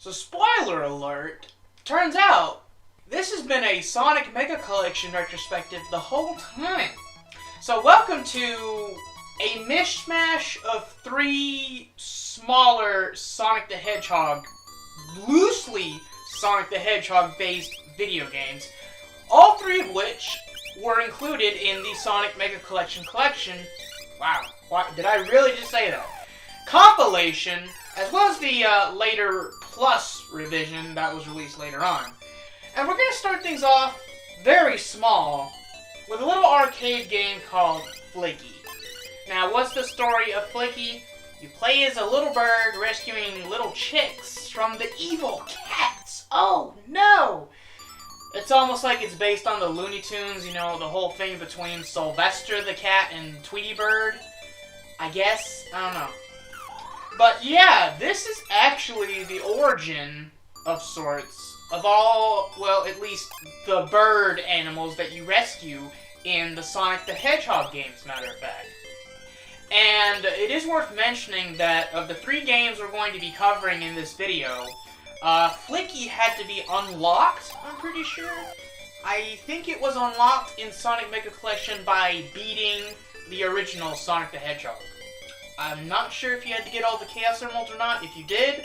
So spoiler alert, turns out this has been a Sonic Mega Collection retrospective the whole time. So welcome to a mishmash of three smaller Sonic the Hedgehog, loosely Sonic the Hedgehog based video games, all three of which were included in the Sonic Mega Collection wow, did I really just say that? Compilation, as well as the later Plus revision that was released later on. And we're going to start things off very small with a little arcade game called Flicky. Now, what's the story of Flicky? You play as a little bird rescuing little chicks from the evil cats. Oh no! It's almost like it's based on the Looney Tunes, you know, the whole thing between Sylvester the cat and Tweety Bird. I guess? I don't know. But yeah, this is actually the origin of sorts of all, well, at least the bird animals that you rescue in the Sonic the Hedgehog games, matter of fact. And it is worth mentioning that of the three games we're going to be covering in this video, Flicky had to be unlocked, I'm pretty sure. I think it was unlocked in Sonic Mega Collection by beating the original Sonic the Hedgehog. I'm not sure if you had to get all the Chaos Emeralds or not. If you did,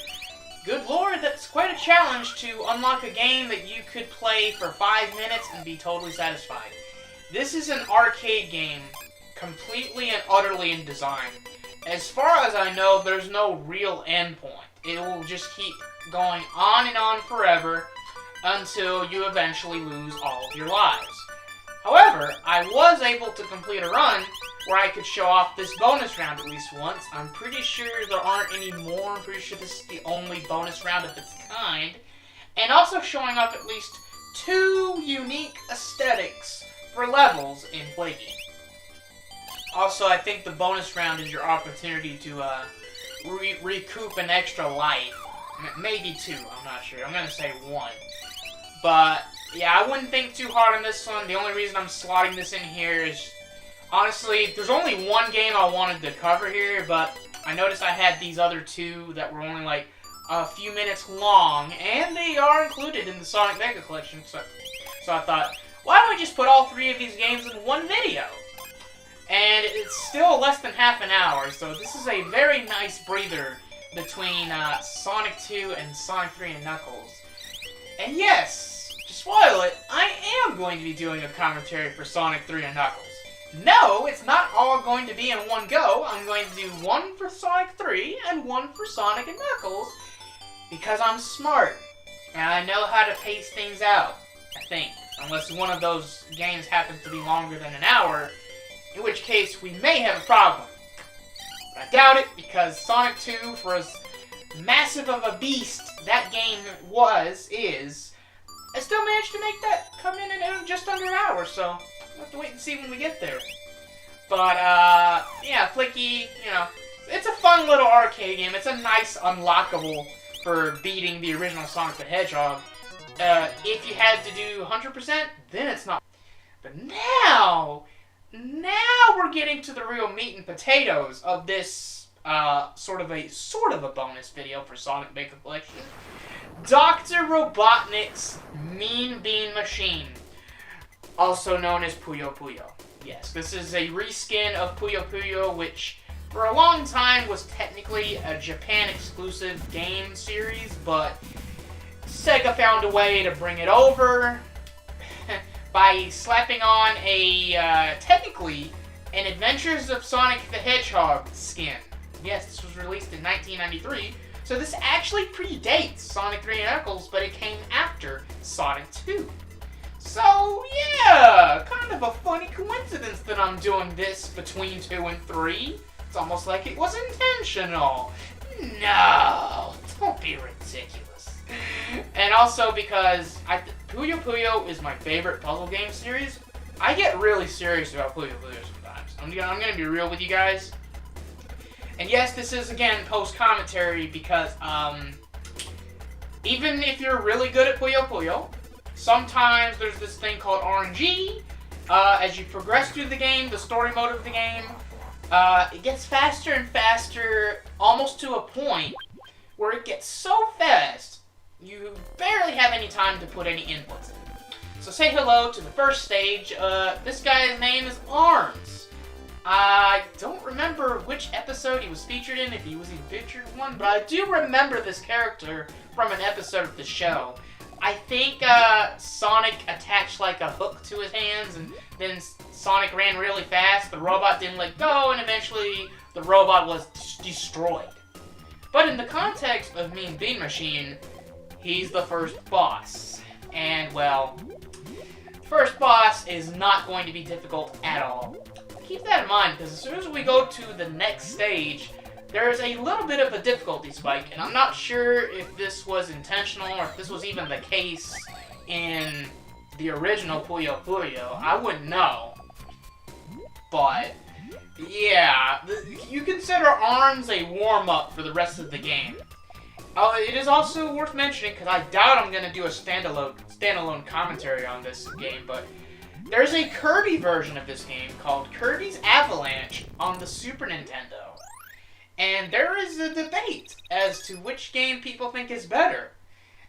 good lord, that's quite a challenge to unlock a game that you could play for 5 minutes and be totally satisfied. This is an arcade game, completely and utterly in design. As far as I know, there's no real end point. It will just keep going on and on forever until you eventually lose all of your lives. However, I was able to complete a run where I could show off this bonus round at least once. I'm pretty sure there aren't any more. I'm pretty sure this is the only bonus round of its kind. And also showing off at least 2 unique aesthetics for levels in Flicky. Also, I think the bonus round is your opportunity to recoup an extra life. Maybe 2, I'm not sure. I'm going to say 1. But, yeah, I wouldn't think too hard on this one. The only reason I'm slotting this in here is, honestly, there's only one game I wanted to cover here, but I noticed I had these other 2 that were only like a few minutes long, and they are included in the Sonic Mega Collection, so I thought, why don't we just put all 3 of these games in one video? And it's still less than half an hour, so this is a very nice breather between Sonic 2 and Sonic 3 and Knuckles. And yes, to spoil it, I am going to be doing a commentary for Sonic 3 and Knuckles. No, it's not all going to be in one go. I'm going to do one for Sonic 3 and one for Sonic and Knuckles because I'm smart and I know how to pace things out, I think. Unless one of those games happens to be longer than an hour, in which case we may have a problem. But I doubt it because Sonic 2, for as massive of a beast that game is, I still managed to make that come in just under an hour, so we'll have to wait and see when we get there. But, yeah, Flicky, you know, it's a fun little arcade game. It's a nice unlockable for beating the original Sonic the Hedgehog. If you had to do 100%, then it's not. But now we're getting to the real meat and potatoes of this, sort of a bonus video for Sonic Mega Collection. Dr. Robotnik's Mean Bean Machine, also known as Puyo Puyo. Yes, this is a reskin of Puyo Puyo, which for a long time was technically a Japan-exclusive game series, but Sega found a way to bring it over by slapping on technically, an Adventures of Sonic the Hedgehog skin. Yes, this was released in 1993, so this actually predates Sonic 3 and Knuckles, but it came after Sonic 2. So, yeah, kind of a funny coincidence that I'm doing this between 2 and 3. It's almost like it was intentional. No, don't be ridiculous. And also because Puyo Puyo is my favorite puzzle game series, I get really serious about Puyo Puyo sometimes. I'm gonna be real with you guys. And yes, this is, again, post-commentary because, even if you're really good at Puyo Puyo, sometimes there's this thing called RNG. As you progress through the game, the story mode of the game, it gets faster and faster, almost to a point where it gets so fast you barely have any time to put any inputs in. So say hello to the first stage. This guy's name is Arms. I don't remember which episode he was featured in, if he was even featured in one, but I do remember this character from an episode of the show. I think Sonic attached like a hook to his hands, and then Sonic ran really fast, the robot didn't let go, and eventually the robot was destroyed. But in the context of Mean Bean Machine, he's the first boss. And, well, first boss is not going to be difficult at all. Keep that in mind, because as soon as we go to the next stage, there's a little bit of a difficulty spike, and I'm not sure if this was intentional or if this was even the case in the original Puyo Puyo. I wouldn't know. But, yeah, you consider Arms a warm-up for the rest of the game. It is also worth mentioning, because I doubt I'm going to do a standalone commentary on this game, but there's a Kirby version of this game called Kirby's Avalanche on the Super Nintendo. And there is a debate as to which game people think is better.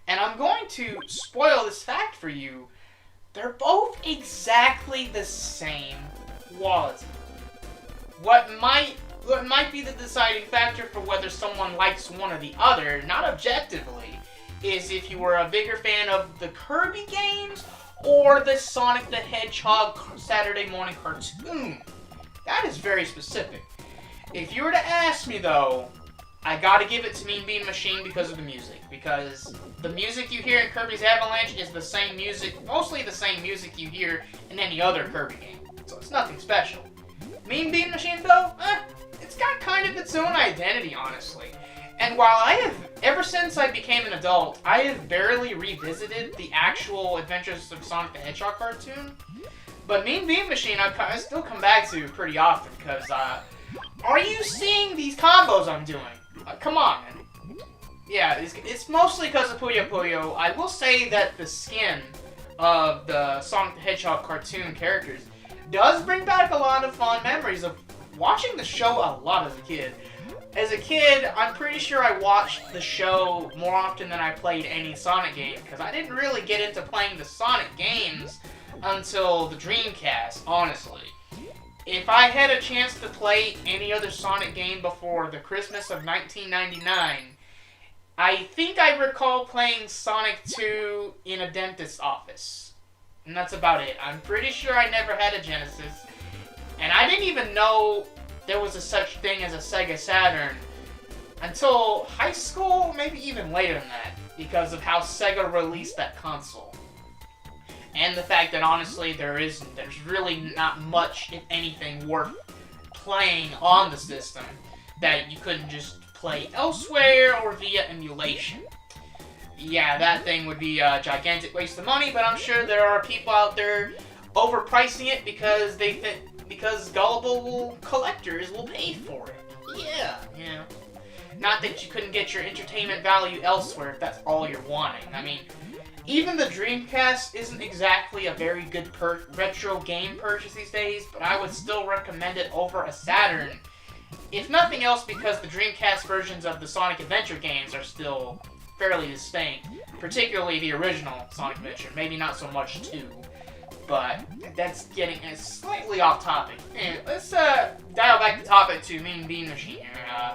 And I'm going to spoil this fact for you. They're both exactly the same quality. What might be the deciding factor for whether someone likes one or the other, not objectively, is if you were a bigger fan of the Kirby games or the Sonic the Hedgehog Saturday morning cartoon. That is very specific. If you were to ask me, though, I gotta give it to Mean Bean Machine because of the music. Because the music you hear in Kirby's Avalanche is the same music, mostly the same music you hear in any other Kirby game. So it's nothing special. Mean Bean Machine, though, it's got kind of its own identity, honestly. And while ever since I became an adult, I have barely revisited the actual Adventures of Sonic the Hedgehog cartoon. But Mean Bean Machine, I still come back to pretty often, because, are you seeing these combos I'm doing? Come on, man. Yeah, it's mostly because of Puyo Puyo. I will say that the skin of the Sonic the Hedgehog cartoon characters does bring back a lot of fond memories of watching the show a lot as a kid. As a kid, I'm pretty sure I watched the show more often than I played any Sonic game, because I didn't really get into playing the Sonic games until the Dreamcast, honestly. If I had a chance to play any other Sonic game before the Christmas of 1999, I think I recall playing Sonic 2 in a dentist's office. And that's about it. I'm pretty sure I never had a Genesis. And I didn't even know there was a such thing as a Sega Saturn until high school, maybe even later than that, because of how Sega released that console. And the fact that, honestly, there's really not much, if anything, worth playing on the system that you couldn't just play elsewhere or via emulation. Yeah, that thing would be a gigantic waste of money, but I'm sure there are people out there overpricing it because because gullible collectors will pay for it. Yeah. Not that you couldn't get your entertainment value elsewhere if that's all you're wanting. I mean, even the Dreamcast isn't exactly a very good retro game purchase these days, but I would still recommend it over a Saturn. If nothing else, because the Dreamcast versions of the Sonic Adventure games are still fairly distinct, particularly the original Sonic Adventure. Maybe not so much 2, but that's getting slightly off topic. And let's dial back the topic to Mean Bean Machine here.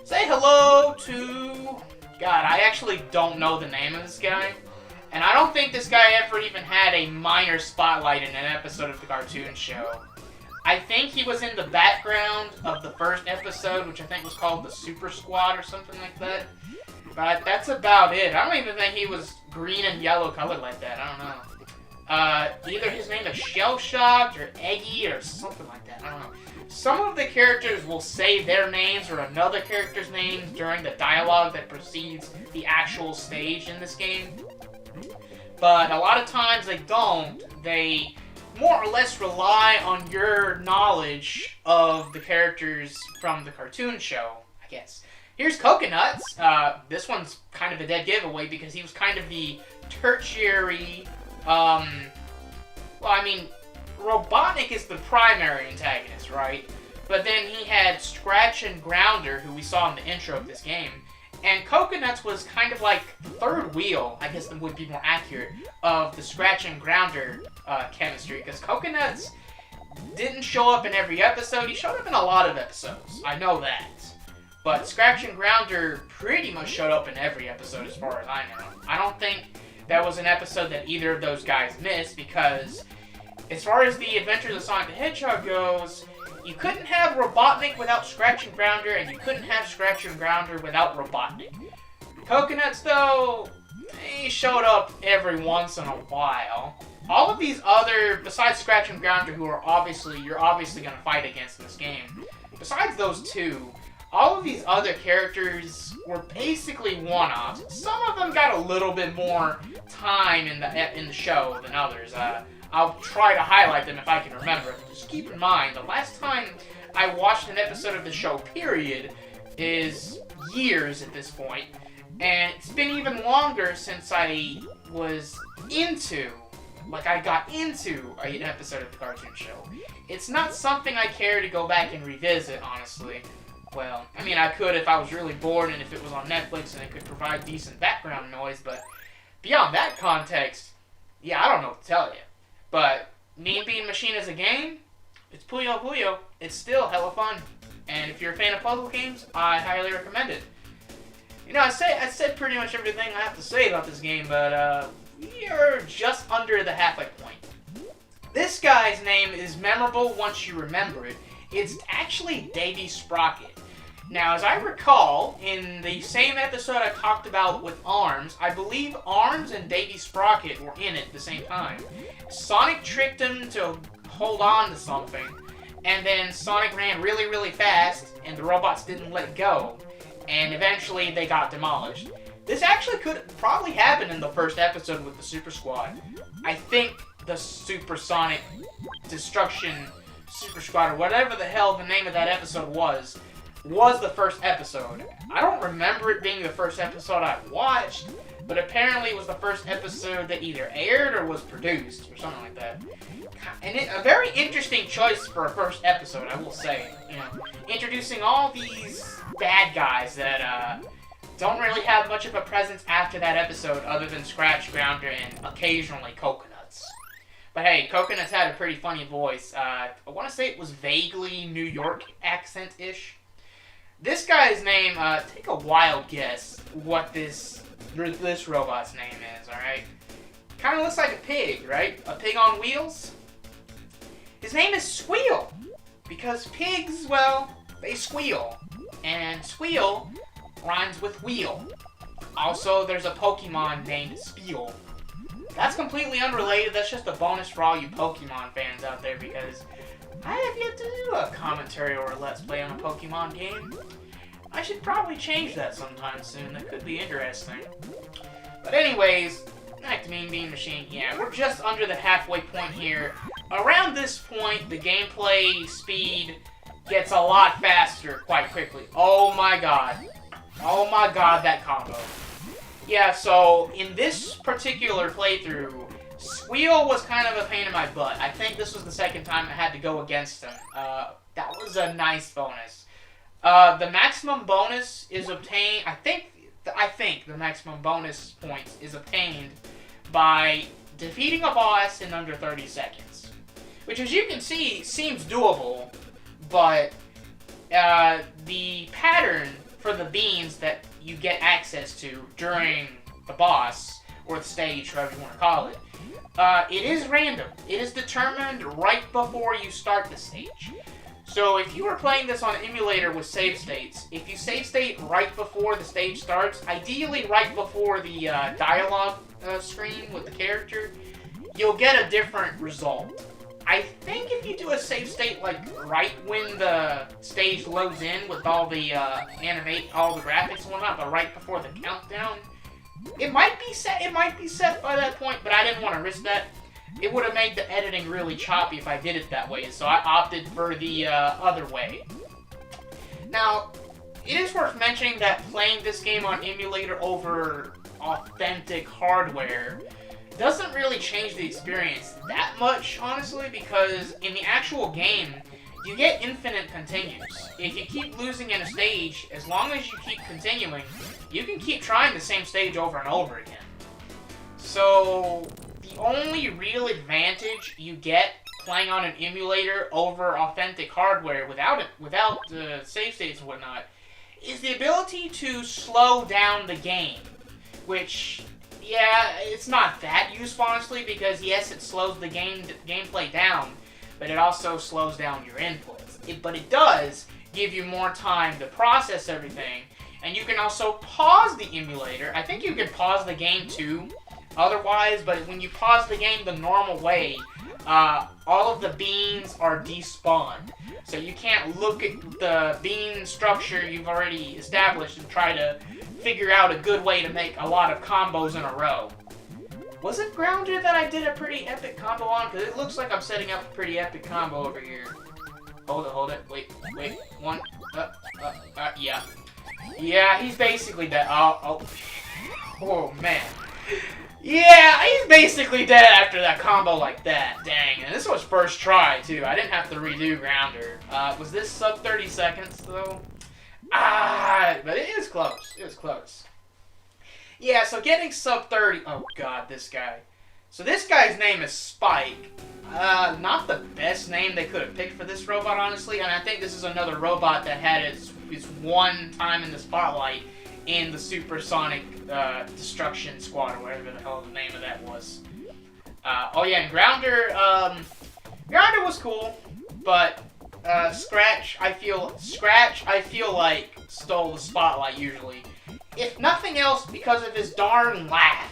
Say hello to... God, I actually don't know the name of this guy. And I don't think this guy ever even had a minor spotlight in an episode of the cartoon show. I think he was in the background of the first episode, which I think was called the Super Squad or something like that. But that's about it. I don't even think he was green and yellow colored like that. I don't know. Either his name is Shell Shocked or Eggy or something like that. I don't know. Some of the characters will say their names or another character's name during the dialogue that precedes the actual stage in this game. But a lot of times they don't. They more or less rely on your knowledge of the characters from the cartoon show, I guess. Here's Coconuts. This one's kind of a dead giveaway because he was kind of the tertiary, Robotnik is the primary antagonist, right? But then he had Scratch and Grounder, who we saw in the intro of this game, And Coconuts was kind of like the third wheel, I guess that would be more accurate, of the Scratch and Grounder chemistry. Because Coconuts didn't show up in every episode. He showed up in a lot of episodes. I know that. But Scratch and Grounder pretty much showed up in every episode as far as I know. I don't think that was an episode that either of those guys missed, because as far as the Adventures of Sonic the Hedgehog goes, you couldn't have Robotnik without Scratch and Grounder, and you couldn't have Scratch and Grounder without Robotnik. Coconuts, though, they showed up every once in a while. All of these other, besides Scratch and Grounder, who are you're obviously going to fight against in this game, besides those two, all of these other characters were basically one-offs. Some of them got a little bit more time in the show than others. I'll try to highlight them if I can remember. Just keep in mind, the last time I watched an episode of the show, period, is years at this point. And it's been even longer since I was I got into an episode of the cartoon show. It's not something I care to go back and revisit, honestly. Well, I mean, I could if I was really bored and if it was on Netflix and it could provide decent background noise, but beyond that context, yeah, I don't know what to tell you. But Mean Bean Machine as a game, it's Puyo Puyo. It's still hella fun. And if you're a fan of puzzle games, I highly recommend it. You know, I said pretty much everything I have to say about this game, but we are just under the halfway point. This guy's name is memorable once you remember it. It's actually Davy Sprocket. Now, as I recall, in the same episode I talked about with Arms, I believe Arms and Davy Sprocket were in it at the same time. Sonic tricked him to hold on to something, and then Sonic ran really, really fast, and the robots didn't let go, and eventually they got demolished. This actually could probably happen in the first episode with the Super Squad. I think the Supersonic Destruction Super Squad, or whatever the hell the name of that episode was the first episode. I don't remember it being the first episode I watched, but apparently it was the first episode that either aired or was produced, or something like that. And a very interesting choice for a first episode, I will say. You know, introducing all these bad guys that don't really have much of a presence after that episode, other than Scratch, Grounder, and occasionally Coconuts. But hey, Coconuts had a pretty funny voice. I want to say it was vaguely New York accent-ish. This guy's name, take a wild guess what this robot's name is, alright? Kind of looks like a pig, right? A pig on wheels? His name is Squeal, because pigs, well, they squeal. And squeal rhymes with wheel. Also, there's a Pokemon named Spiel. That's completely unrelated, that's just a bonus for all you Pokemon fans out there, because I have yet to do a commentary or a Let's Play on a Pokemon game. I should probably change that sometime soon. That could be interesting. But anyways, back to Mean Bean Machine. Yeah, we're just under the halfway point here. Around this point, the gameplay speed gets a lot faster quite quickly. Oh my god. Oh my god, that combo. Yeah, so in this particular playthrough, Squeal was kind of a pain in my butt. I think this was the second time I had to go against him. That was a nice bonus. The maximum bonus is obtained, I think the maximum bonus points is obtained by defeating a boss in under 30 seconds. Which, as you can see, seems doable, but the pattern for the beans that you get access to during the boss, or the stage, however you want to call it, it is random. It is determined right before you start the stage. So if you were playing this on an emulator with save states, if you save state right before the stage starts, ideally right before the dialogue screen with the character, you'll get a different result. I think if you do a save state like right when the stage loads in with all the all the graphics and whatnot, but right before the countdown, it might be set by that point, but I didn't want to risk that. It would have made the editing really choppy if I did it that way, so I opted for the other way. Now, it is worth mentioning that playing this game on emulator over authentic hardware doesn't really change the experience that much, honestly, because in the actual game, you get infinite continues. If you keep losing in a stage, as long as you keep continuing, you can keep trying the same stage over and over again. So, the only real advantage you get playing on an emulator over authentic hardware without save states and whatnot is the ability to slow down the game. Which, yeah, it's not that useful, honestly, because yes, it slows the gameplay down, but it also slows down your inputs. But it does give you more time to process everything, and you can also pause the emulator. I think you can pause the game too, otherwise, but when you pause the game the normal way, all of the beans are despawned. So you can't look at the bean structure you've already established and try to figure out a good way to make a lot of combos in a row. Was it Grounder that I did a pretty epic combo on? Because it looks like I'm setting up a pretty epic combo over here. Hold it. Wait. One. Yeah. Yeah, he's basically dead. Oh, man. Yeah, he's basically dead after that combo like that. Dang, and this was first try, too. I didn't have to redo Grounder. Was this sub 30 seconds, though? But it is close. It was close. Yeah, so getting sub 30... Oh, God, this guy. So this guy's name is Spike. Not the best name they could have picked for this robot, honestly. And I think this is another robot that had its one time in the spotlight in the Supersonic Destruction Squad, or whatever the hell the name of that was. Oh yeah, and Grounder was cool, but Scratch, I feel like stole the spotlight usually. If nothing else, because of his darn laugh.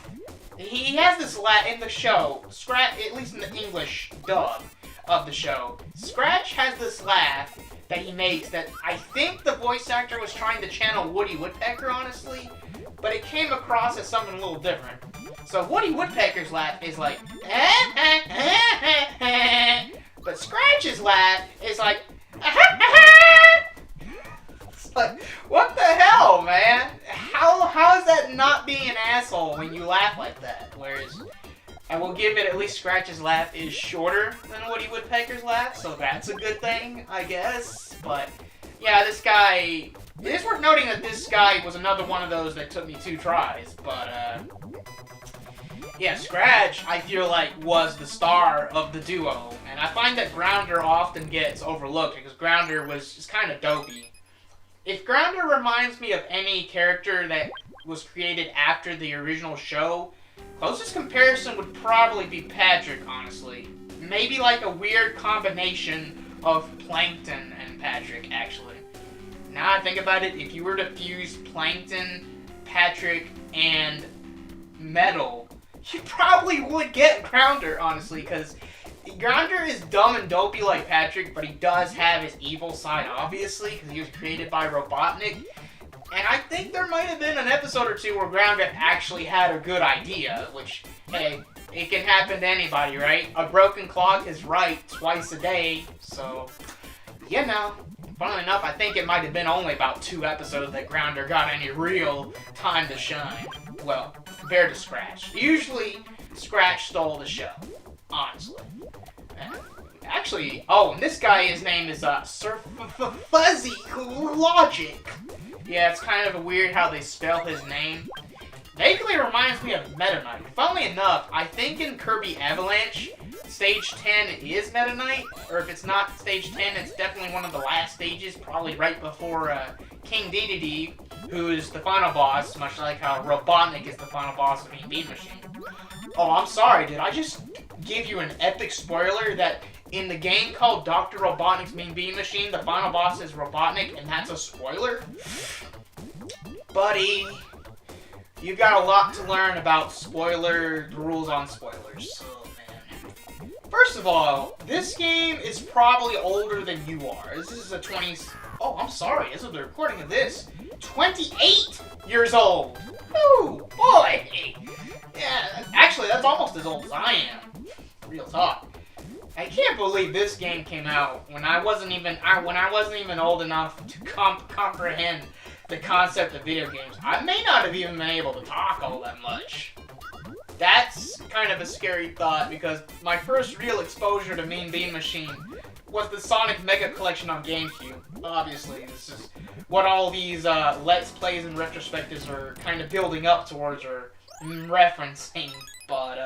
He has this laugh in the show, at least in the English dub of the show. Scratch has this laugh that he makes that I think the voice actor was trying to channel Woody Woodpecker, honestly, but it came across as something a little different. So Woody Woodpecker's laugh is like, but Scratch's laugh is like, it's like, what the hell, man? How is that not being an asshole when you laugh like that? Whereas, I will give it, at least Scratch's laugh is shorter than Woody Woodpecker's laugh, so that's a good thing, I guess. But, yeah, this guy... It is worth noting that this guy was another one of those that took me 2 tries, but, yeah, Scratch, I feel like, was the star of the duo, and I find that Grounder often gets overlooked, because Grounder was just kind of dopey. If Grounder reminds me of any character that was created after the original show, closest comparison would probably be Patrick, honestly. Maybe like a weird combination of Plankton and Patrick, actually. Now I think about it, if you were to fuse Plankton, Patrick, and Metal, you probably would get Grounder, honestly, because Grounder is dumb and dopey like Patrick, but he does have his evil side, obviously, because he was created by Robotnik. And I think there might have been an episode or two where Grounder actually had a good idea, which, hey, it can happen to anybody, right? A broken clock is right twice a day, so, you know. Funnily enough, I think it might have been only about 2 episodes that Grounder got any real time to shine. Well, compared to Scratch. Usually, Scratch stole the show, honestly. Actually, oh, and this guy, his name is Sir Fuzzy Logic. Yeah, it's kind of weird how they spell his name. Vaguely reminds me of Meta Knight. Funnily enough, I think in Kirby Avalanche, Stage 10 is Meta Knight, or if it's not Stage 10, it's definitely one of the last stages, probably right before King Dedede, who is the final boss, much like how Robotnik is the final boss of Mean Bean Machine. Oh, I'm sorry, did I just give you an epic spoiler that in the game called Dr. Robotnik's Mean Bean Machine, the final boss is Robotnik, and that's a spoiler? Buddy, you've got a lot to learn about the rules on spoilers. Oh, man. First of all, this game is probably older than you are. This is a 20s... Oh, I'm sorry, this is the recording of this. 28 years old! Woo! Boy! Yeah, actually, that's almost as old as I am. Real talk. I can't believe this game came out when I wasn't even old enough to comprehend the concept of video games. I may not have even been able to talk all that much. That's kind of a scary thought because my first real exposure to Mean Bean Machine was the Sonic Mega Collection on GameCube. Obviously, this is what all these Let's Plays and retrospectives are kind of building up towards or referencing. But,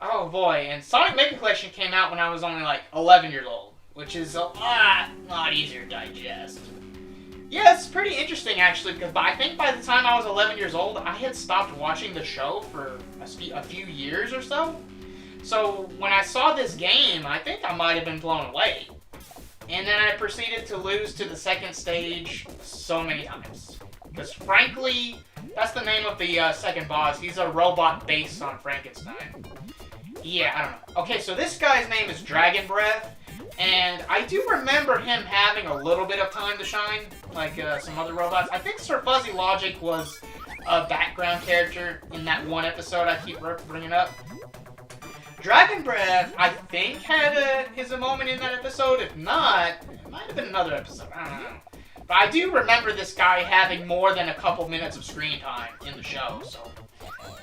oh boy. And Sonic Mega Collection came out when I was only like 11 years old, which is a lot easier to digest. Yeah, it's pretty interesting actually, because I think by the time I was 11 years old, I had stopped watching the show for a few years or so. So when I saw this game, I think I might have been blown away. And then I proceeded to lose to the second stage so many times. Because frankly, that's the name of the second boss. He's a robot based on Frankenstein. Yeah, I don't know. Okay, so this guy's name is Dragon Breath. And I do remember him having a little bit of time to shine, like some other robots. I think Sir Fuzzy Logic was a background character in that one episode I keep bringing up. Dragon Breath, I think, had his moment in that episode. If not, it might have been another episode. I don't know. But I do remember this guy having more than a couple minutes of screen time in the show, so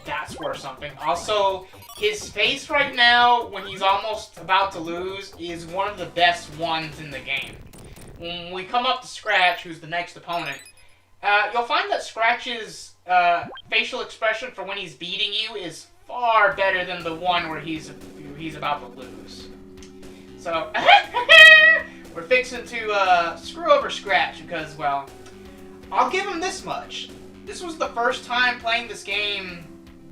that's worth something. Also, his face right now, when he's almost about to lose, is one of the best ones in the game. When we come up to Scratch, who's the next opponent, you'll find that Scratch's facial expression for when he's beating you is far better than the one where he's about to lose. So, we're fixing to screw over Scratch because, well, I'll give him this much. This was the first time playing this game,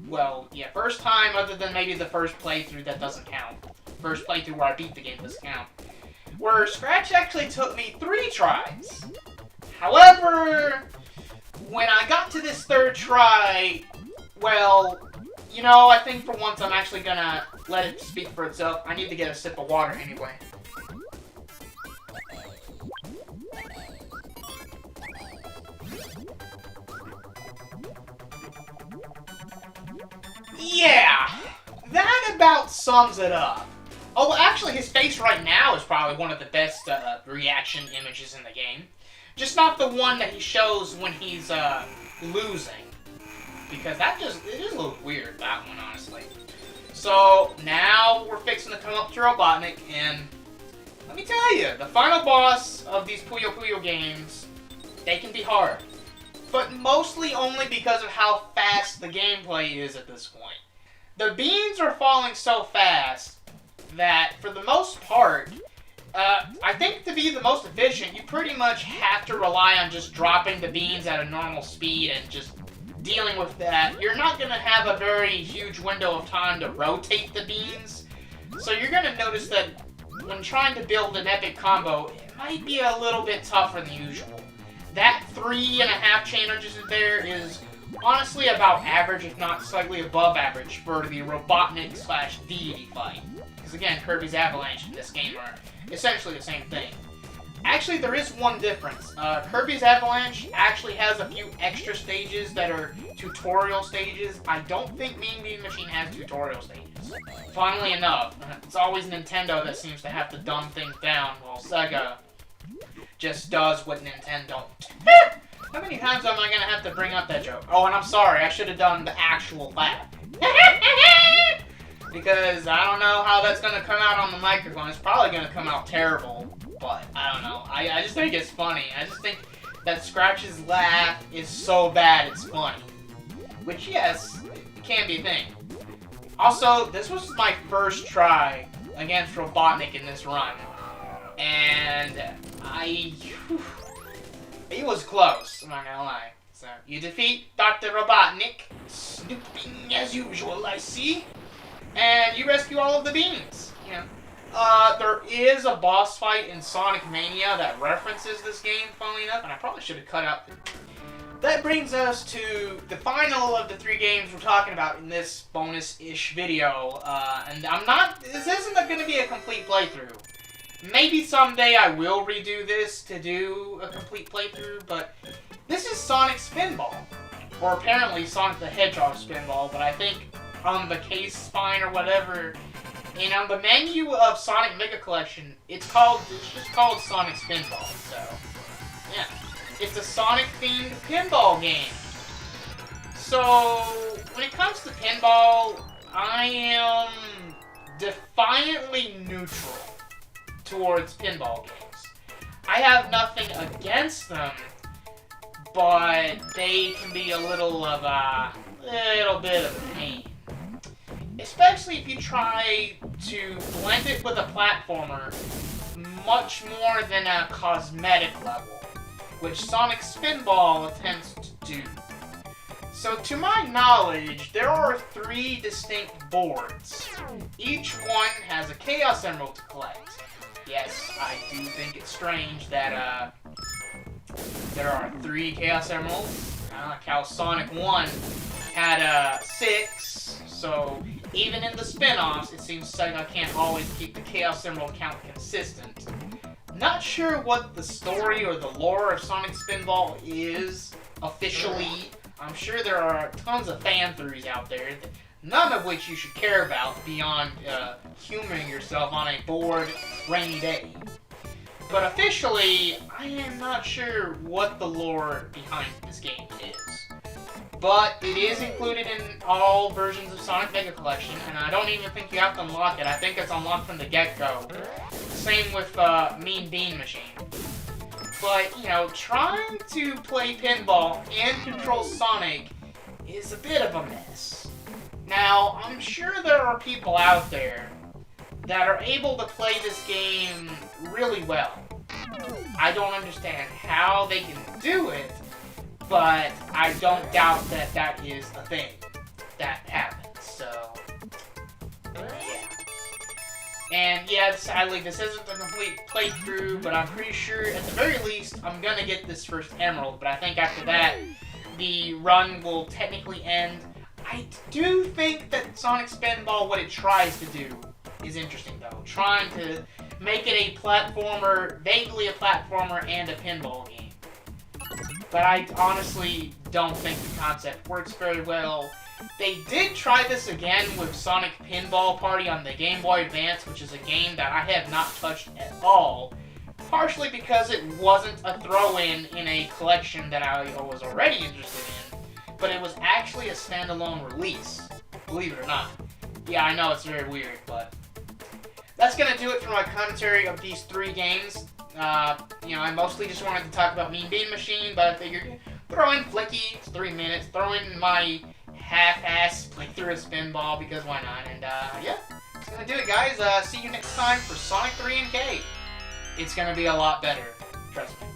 well, yeah, first time other than maybe the first playthrough that doesn't count. First playthrough where I beat the game doesn't count. Where Scratch actually took me 3 tries. However, when I got to this 3rd try, well, you know, I think for once I'm actually gonna let it speak for itself. I need to get a sip of water anyway. Yeah, that about sums it up. Oh, actually, his face right now is probably one of the best reaction images in the game. Just not the one that he shows when he's losing. Because it just looks weird, that one, honestly. So, now we're fixing to come up to Robotnik, and let me tell you, the final boss of these Puyo Puyo games, they can be hard. But mostly only because of how fast the gameplay is at this point. The beans are falling so fast that, for the most part, I think to be the most efficient, you pretty much have to rely on just dropping the beans at a normal speed and just dealing with that. You're not going to have a very huge window of time to rotate the beans. So you're going to notice that when trying to build an epic combo, it might be a little bit tougher than usual. That 3.5 changes there is honestly about average, if not slightly above average, for the Robotnik/Deity fight. Because again, Kirby's Avalanche and this game are essentially the same thing. Actually, there is one difference. Kirby's Avalanche actually has a few extra stages that are tutorial stages. I don't think Mean Bean Machine has tutorial stages. Funnily enough, it's always Nintendo that seems to have to dumb things down, while Sega just does what Nintendo don't. How many times am I going to have to bring up that joke? Oh, and I'm sorry, I should have done the actual laugh. Because I don't know how that's going to come out on the microphone. It's probably going to come out terrible, but I don't know. I just think it's funny. I just think that Scratch's laugh is so bad it's funny. Which, yes, it can be a thing. Also, this was my first try against Robotnik in this run. And it was close, I'm not gonna lie. So, you defeat Dr. Robotnik, snooping as usual, I see. And you rescue all of the beans. You know, there is a boss fight in Sonic Mania that references this game, funnily enough, and I probably should have cut out. That brings us to the final of the 3 games we're talking about in this bonus-ish video. And this isn't going to be a complete playthrough. Maybe someday I will redo this to do a complete playthrough, but this is Sonic Spinball. Or apparently Sonic the Hedgehog Spinball, but I think on the case spine or whatever, and on the menu of Sonic Mega Collection, it's just called Sonic Spinball, so, yeah. It's a Sonic-themed pinball game. So, when it comes to pinball, I am defiantly neutral. towards pinball games. I have nothing against them, but they can be a little bit of a pain. Especially if you try to blend it with a platformer much more than a cosmetic level, which Sonic Spinball attempts to do. So to my knowledge, there are 3 distinct boards. Each one has a Chaos Emerald to collect. Yes, I do think it's strange that there are 3 Chaos Emeralds. Like how Sonic 1 had 6, so even in the spin-offs, it seems like I can't always keep the Chaos Emerald count consistent. Not sure what the story or the lore of Sonic Spinball is officially. I'm sure there are tons of fan theories out there, none of which you should care about beyond humoring yourself on a bored, rainy day. But officially, I am not sure what the lore behind this game is. But it is included in all versions of Sonic Mega Collection, and I don't even think you have to unlock it. I think it's unlocked from the get-go. Same with Mean Bean Machine. But, you know, trying to play pinball and control Sonic is a bit of a mess. Now, I'm sure there are people out there that are able to play this game really well. I don't understand how they can do it, but I don't doubt that that is a thing that happens, so yeah. And yeah, sadly, this isn't a complete playthrough, but I'm pretty sure, at the very least, I'm gonna get this first Emerald, but I think after that, the run will technically end. I do think that Sonic Spinball, what it tries to do, is interesting, though. Trying to make it a platformer, vaguely a platformer, and a pinball game. But I honestly don't think the concept works very well. They did try this again with Sonic Pinball Party on the Game Boy Advance, which is a game that I have not touched at all. Partially because it wasn't a throw-in in a collection that I was already interested in, but it was actually a standalone release, believe it or not. Yeah, I know it's very weird, but that's going to do it for my commentary of these 3 games. You know, I mostly just wanted to talk about Mean Bean Machine, but I figured throw in Flicky, it's 3 minutes, throw in my half-ass playthrough of Spinball, because why not? And yeah, that's going to do it, guys. See you next time for Sonic 3 and K. It's going to be a lot better, trust me.